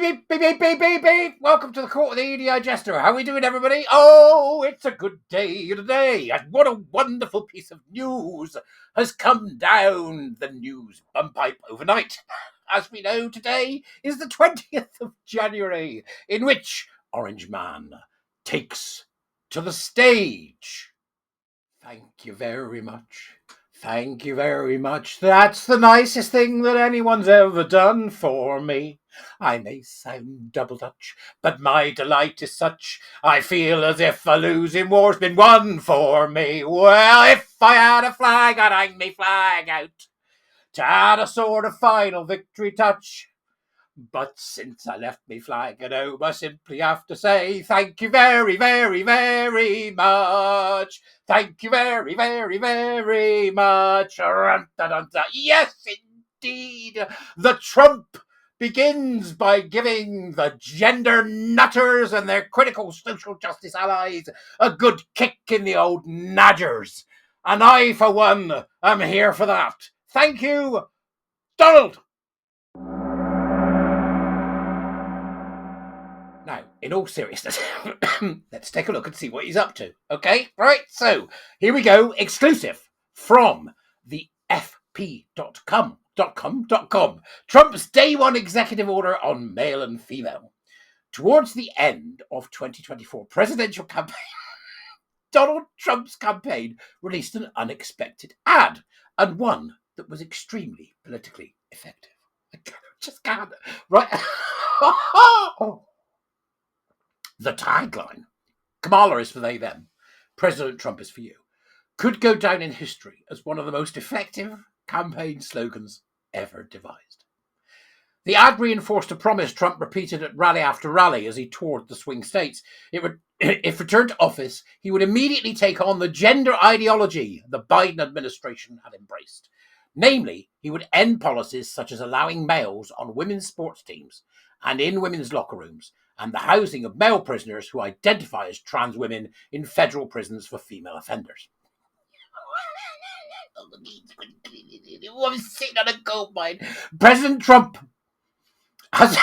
beep, beep, beep, beep, beep, beep. Welcome to the court of the Edijester. How are we doing, everybody? Oh, it's a good day today. And what a wonderful piece of news has come down the news bum pipe overnight. As we know, today is the 20th of January, in which Orange Man takes to the stage. Thank you very much. Thank you very much. That's the nicest thing that anyone's ever done for me. I may sound double Dutch, but my delight is such. I feel as if a losing war's been won for me. Well, if I had a flag, I'd hang me flag out to add a sort of final victory touch. But since I left me flag at home, I simply have to say thank you very, very, very much. Thank you very, very, very much. Yes, indeed. The Trump begins by giving the gender nutters and their critical social justice allies a good kick in the old Nadgers. And I, for one, am here for that. Thank you, Donald. Now, in all seriousness, let's take a look and see what he's up to. Okay, right, so here we go, exclusive from the fp.com. Trump's day one executive order on male and female. Towards the end of 2024 presidential campaign, Donald Trump's campaign released an unexpected ad, and one that was extremely politically effective. I just can't. Right. The tagline, Kamala is for they, them, President Trump is for you, could go down in history as one of the most effective campaign slogans ever devised. The ad reinforced a promise Trump repeated at rally after rally as he toured the swing states. If returned to office, he would immediately take on the gender ideology the Biden administration had embraced. Namely, he would end policies such as allowing males on women's sports teams and in women's locker rooms, and the housing of male prisoners who identify as trans women in federal prisons for female offenders. I'm sitting on a gold mine. President Trump has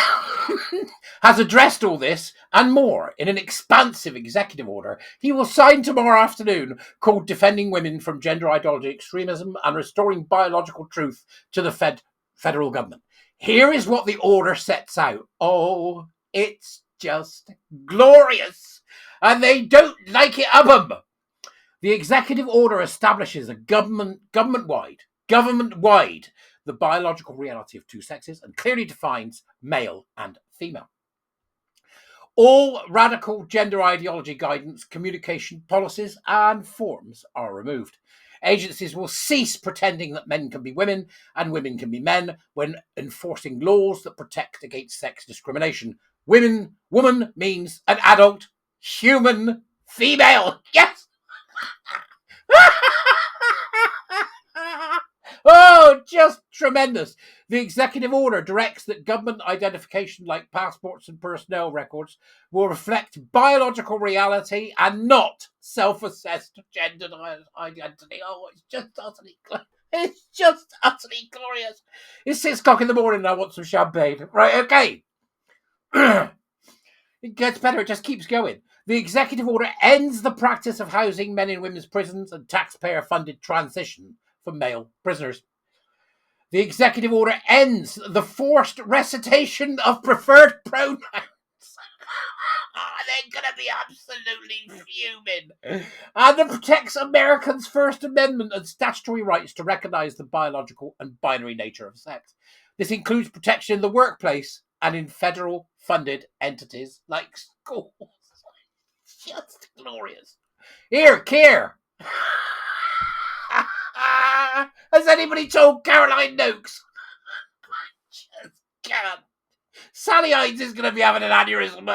addressed all this and more in an expansive executive order he will sign tomorrow afternoon called Defending Women from Gender Ideology Extremism and Restoring Biological Truth to the federal government. Here is what the order sets out. Oh, it's just glorious. And they don't like it of them. The executive order establishes a government-wide, the biological reality of two sexes and clearly defines male and female. All radical gender ideology guidance, communication policies and forms are removed. Agencies will cease pretending that men can be women and women can be men when enforcing laws that protect against sex discrimination. Woman means an adult, human, female. Yes! Oh, just tremendous. The executive order directs that government identification like passports and personnel records will reflect biological reality and not self-assessed gender identity. Oh, it's just utterly glorious. It's 6 o'clock in the morning and I want some champagne. Right, okay. It gets better. It just keeps going. The executive order ends the practice of housing men in women's prisons and taxpayer-funded transition for male prisoners. The executive order ends the forced recitation of preferred pronouns. They're going to be absolutely fuming. And it protects Americans' First Amendment and statutory rights to recognise the biological and binary nature of sex. This includes protection in the workplace and in federal-funded entities like schools. It's just glorious. Here, Keir. Has anybody told Caroline Noakes? I just can't. Sally Hines is going to be having an aneurysm.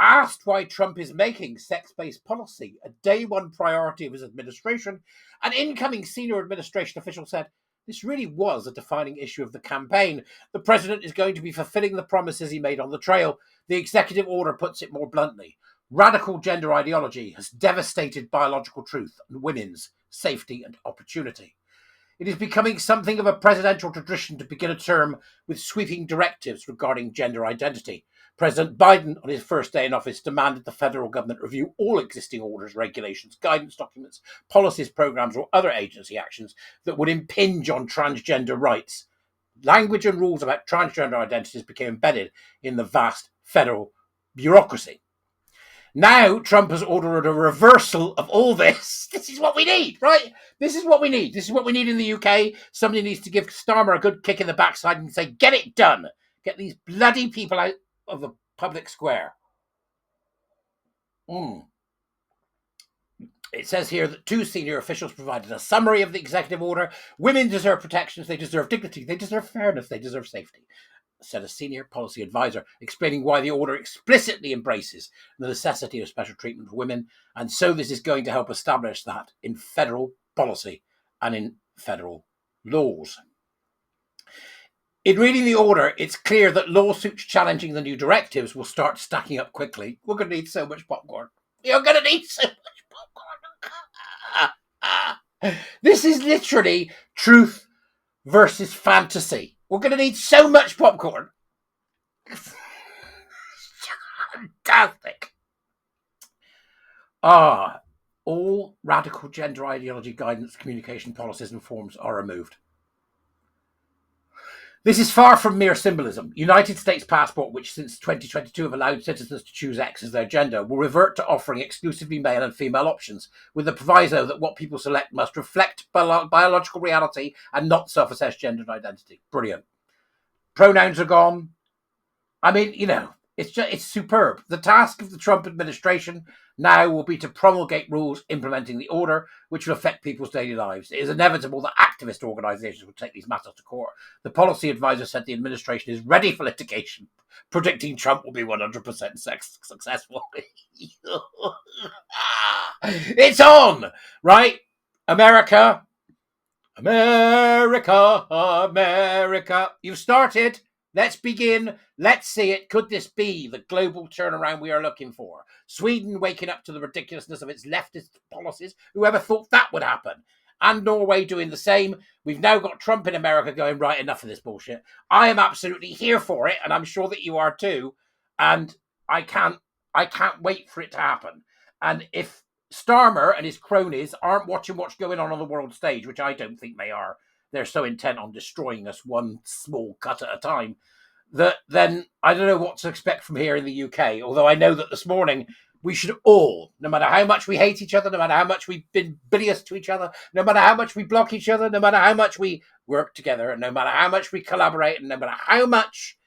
Asked why Trump is making sex-based policy a day one priority of his administration, an incoming senior administration official said, this really was a defining issue of the campaign. The president is going to be fulfilling the promises he made on the trail. The executive order puts it more bluntly. Radical gender ideology has devastated biological truth and women's safety, and opportunity. It is becoming something of a presidential tradition to begin a term with sweeping directives regarding gender identity. President Biden, on his first day in office, demanded the federal government review all existing orders, regulations, guidance documents, policies, programs, or other agency actions that would impinge on transgender rights. Language and rules about transgender identities became embedded in the vast federal bureaucracy. Now, Trump has ordered a reversal of all this. This is what we need, right? This is what we need. This is what we need in the UK. Somebody needs to give Starmer a good kick in the backside and say, get it done. Get these bloody people out of the public square. It says here that 2 senior officials provided a summary of the executive order. Women deserve protections. They deserve dignity. They deserve fairness. They deserve safety, said a senior policy advisor, explaining why the order explicitly embraces the necessity of special treatment for women. And so this is going to help establish that in federal policy and in federal laws. In reading the order, it's clear that lawsuits challenging the new directives will start stacking up quickly. We're going to need so much popcorn. You're going to need so much popcorn. This is literally truth versus fantasy. We're going to need so much popcorn. Fantastic. All radical gender ideology, guidance, communication policies and forms are removed. This is far from mere symbolism. United States passport, which since 2022 have allowed citizens to choose X as their gender, will revert to offering exclusively male and female options, with the proviso that what people select must reflect biological reality and not self-assess gendered identity. Brilliant. Pronouns are gone. I mean, it's superb. The task of the Trump administration now will be to promulgate rules implementing the order, which will affect people's daily lives. It is inevitable that activist organizations will take these matters to court. The policy advisor said the administration is ready for litigation, predicting Trump will be 100% successful. It's on, right? America. You've started. Let's begin. Let's see it. Could this be the global turnaround we are looking for? Sweden waking up to the ridiculousness of its leftist policies. Whoever thought that would happen? And Norway doing the same. We've now got Trump in America going, right, enough of this bullshit. I am absolutely here for it, and I'm sure that you are too. And I can't wait for it to happen. And if Starmer and his cronies aren't watching what's going on the world stage, which I don't think they are, they're so intent on destroying us one small cut at a time, that then I don't know what to expect from here in the UK. Although I know that this morning we should all, no matter how much we hate each other, no matter how much we've been bilious to each other, no matter how much we block each other, no matter how much we work together, and no matter how much we collaborate, and no matter how much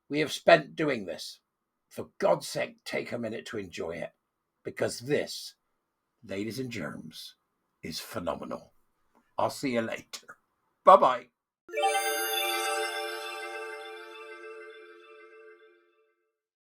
we have spent doing this, for God's sake, take a minute to enjoy it. Because this, ladies and germs, is phenomenal. I'll see you later. Bye-bye.